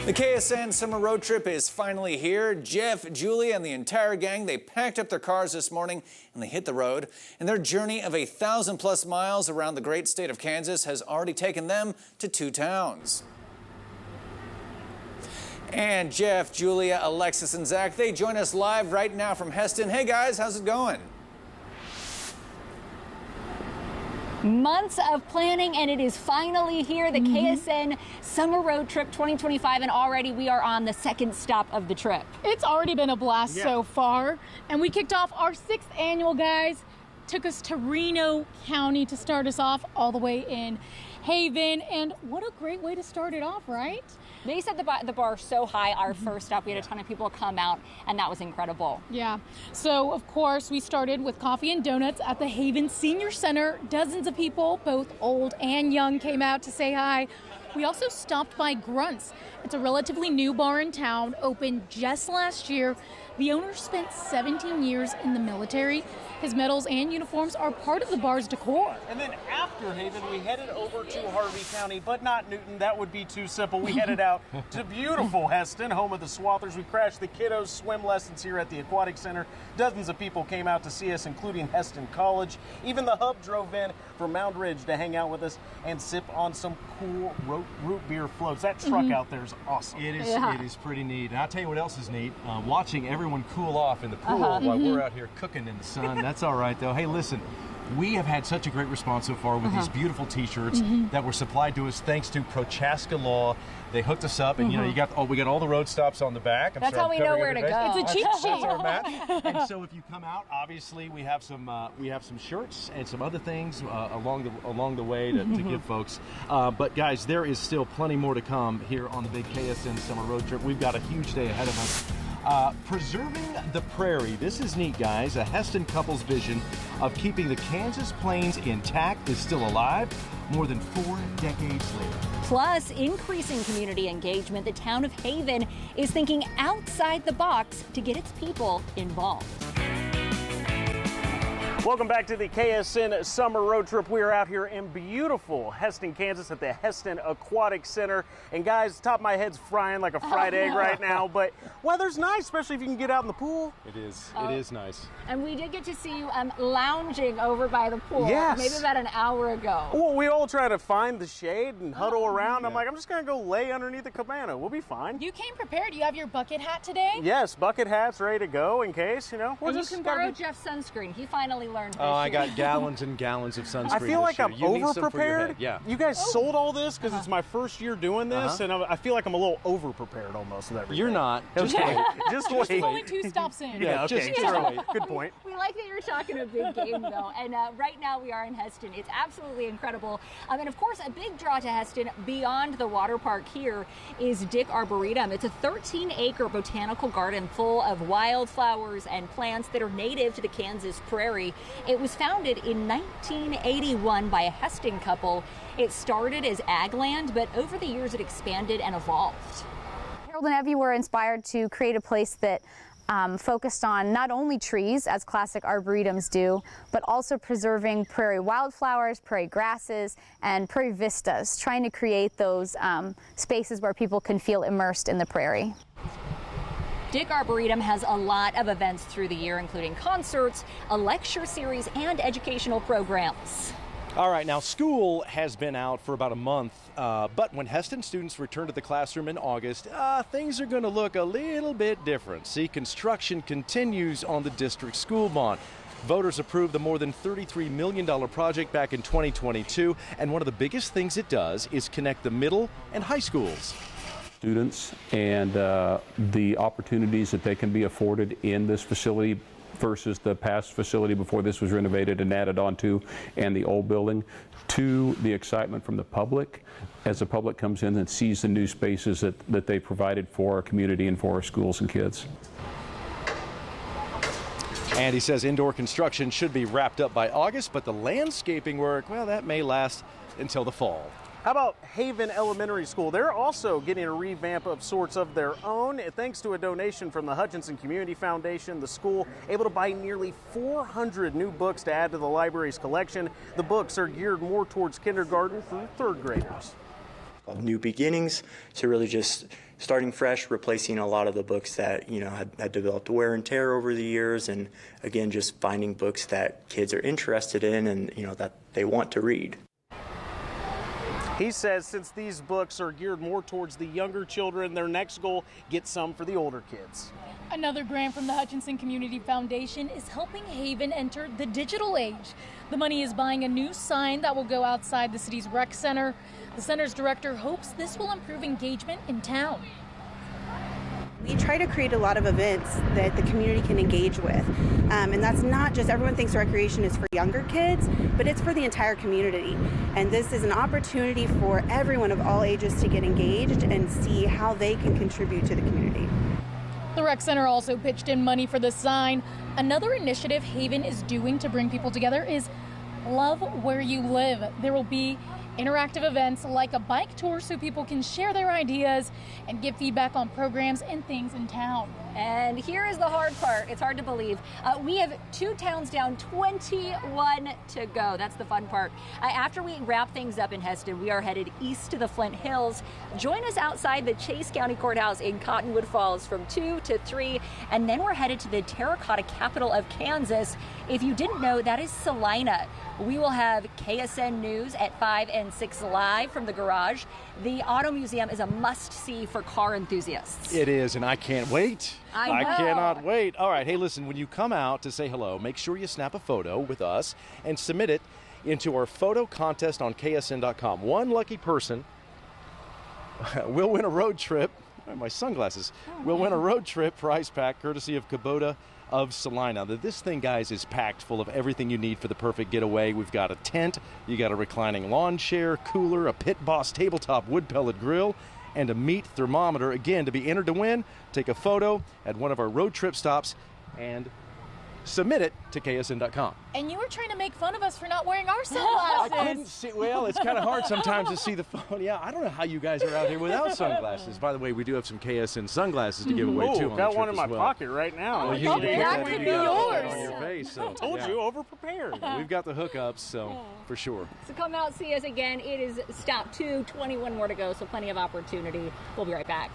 The KSN summer road trip is finally here. Jeff, Julia, and the entire gang, they packed up their cars this morning and they hit the road. And their journey of 1,000+ miles around the great state of Kansas has already taken them to 2 towns. And Jeff, Julia, Alexis, and Zach, they join us live right now from Hesston. Hey guys, how's it going? Months of planning, and it is finally here, the KSN Summer Road Trip 2025, and already we are on the 2nd stop of the trip. It's already been a blast so far, and we kicked off our 6th annual, guys. Took us to Reno County to start us off, all the way in Haven, and what a great way to start it off, right? They set the bar so high. Our first stop, we had a ton of people come out, and that was incredible. Yeah. So, of course, we started with coffee and donuts at the Haven Senior Center. Dozens of people, both old and young, came out to say hi. We also stopped by Grunt's. It's a relatively new bar in town, opened just last year. The owner spent 17 years in the military. His medals and uniforms are part of the bar's decor. And then after Haven, we headed over to Harvey County, but not Newton. That would be too simple. We headed out to beautiful Hesston, home of the Swathers. We crashed the kiddos' swim lessons here at the Aquatic Center. Dozens of people came out to see us, including Hesston College. Even the Hub drove in from Mound Ridge to hang out with us and sip on some cool root beer floats. That truck out there is awesome. It is pretty neat. And I'll tell you what else is neat. Watching everyone cool off in the pool while we're out here cooking in the sun. That's all right, though. Hey, listen, we have had such a great response so far with these beautiful T-shirts that were supplied to us thanks to Prochaska Law. They hooked us up, and you know, we got all the road stops on the back. That's how we know where to go. It's a cheat sheet. That's our map. And so if you come out, obviously we have some shirts and some other things along the way to give folks. But guys, there is still plenty more to come here on the big KSN summer road trip. We've got a huge day ahead of us. Preserving the prairie. This is neat, guys. A Hesston couple's vision of keeping the Kansas plains intact is still alive more than 4 decades later. Plus, increasing community engagement, the town of Haven is thinking outside the box to get its people involved. Welcome back to the KSN Summer Road Trip. We are out here in beautiful Hesston, Kansas at the Hesston Aquatic Center. And guys, the top of my head's frying like a fried egg right now, but weather's nice, especially if you can get out in the pool. It is. It is nice. And we did get to see you lounging over by the pool maybe about an hour ago. Well, we all try to find the shade and huddle around. I'm like, I'm just going to go lay underneath the cabana. We'll be fine. You came prepared. You have your bucket hat today? Yes, bucket hat's ready to go in case, you know. And you can borrow Jeff's sunscreen. He finally learned this I got gallons and gallons of sunscreen. I feel like I'm over-prepared. Yeah. You guys sold all this because it's my first year doing this, and I feel like I'm a little over-prepared almost with everything. You're not. Just wait. Just wait. There's only 2 stops in. Yeah, okay. Just wait. Good point. We like that you're talking a big game, though. And right now we are in Hesston. It's absolutely incredible. And of course, a big draw to Hesston beyond the water park here is Dyck Arboretum. It's a 13-acre botanical garden full of wildflowers and plants that are native to the Kansas prairie. It was founded in 1981 by a Hesston couple. It started as ag land, but over the years it expanded and evolved. Harold and Evie were inspired to create a place that focused on not only trees, as classic arboretums do, but also preserving prairie wildflowers, prairie grasses, and prairie vistas, trying to create those spaces where people can feel immersed in the prairie. Dyck Arboretum has a lot of events through the year, including concerts, a lecture series, and educational programs. All right, now school has been out for about a month, but when Hesston students return to the classroom in August, things are going to look a little bit different. See, construction continues on the district school bond. Voters approved the more than $33 million project back in 2022, and one of the biggest things it does is connect the middle and high schools. Students and the opportunities that they can be afforded in this facility versus the past facility before this was renovated and added onto, and the old building, to the excitement from the public as the public comes in and sees the new spaces that they provided for our community and for our schools and kids. And he says indoor construction should be wrapped up by August, but the landscaping work, well, that may last until the fall. How about Haven Elementary School? They're also getting a revamp of sorts of their own. Thanks to a donation from the Hutchinson Community Foundation, the school able to buy nearly 400 new books to add to the library's collection. The books are geared more towards kindergarten through 3rd graders. called New Beginnings. So really just starting fresh, replacing a lot of the books that, had developed wear and tear over the years, and again, just finding books that kids are interested in and, that they want to read. He says since these books are geared more towards the younger children, their next goal, get some for the older kids. Another grant from the Hutchinson Community Foundation is helping Haven enter the digital age. The money is buying a new sign that will go outside the city's rec center. The center's director hopes this will improve engagement in town. We try to create a lot of events that the community can engage with. And that's not just, everyone thinks recreation is for younger kids, but it's for the entire community. And this is an opportunity for everyone of all ages to get engaged and see how they can contribute to the community. The rec center also pitched in money for the sign. Another initiative Haven is doing to bring people together is Love Where You Live. There will be interactive events like a bike tour so people can share their ideas and give feedback on programs and things in town. And here is the hard part. It's hard to believe. We have 2 towns down, 21 to go. That's the fun part. After we wrap things up in Hesston, we are headed east to the Flint Hills. Join us outside the Chase County Courthouse in Cottonwood Falls from 2 to 3, and then we're headed to the terracotta capital of Kansas. If you didn't know, that is Salina. We will have KSN News at 5 and 6 live from the garage. The Auto Museum is a must-see for car enthusiasts. It is, and I can't wait. I know. Cannot wait. All right, hey, listen, when you come out to say hello, make sure you snap a photo with us and submit it into our photo contest on KSN.com. One lucky person will win a road trip. My sunglasses. Will win a road trip prize pack courtesy of Kubota of Salina. This thing, guys, is packed full of everything you need for the perfect getaway. We've got a tent, you got a reclining lawn chair, cooler, a Pit Boss tabletop wood pellet grill, and a meat thermometer. Again, to be entered to win, take a photo at one of our road trip stops and submit it to KSN.com. And you were trying to make fun of us for not wearing our sunglasses. I couldn't see. Well, it's kind of hard sometimes to see the phone. Yeah, I don't know how you guys are out here without sunglasses. By the way, we do have some KSN sunglasses to give away too. On Got the one trip in my as well. pocket right now. Well, you need to that get that could in be yours. on your face. So, Told yeah. you, overprepared. We've got the hookups, so for sure. So come out, see us again. It is stop 2, 21 more to go, so plenty of opportunity. We'll be right back.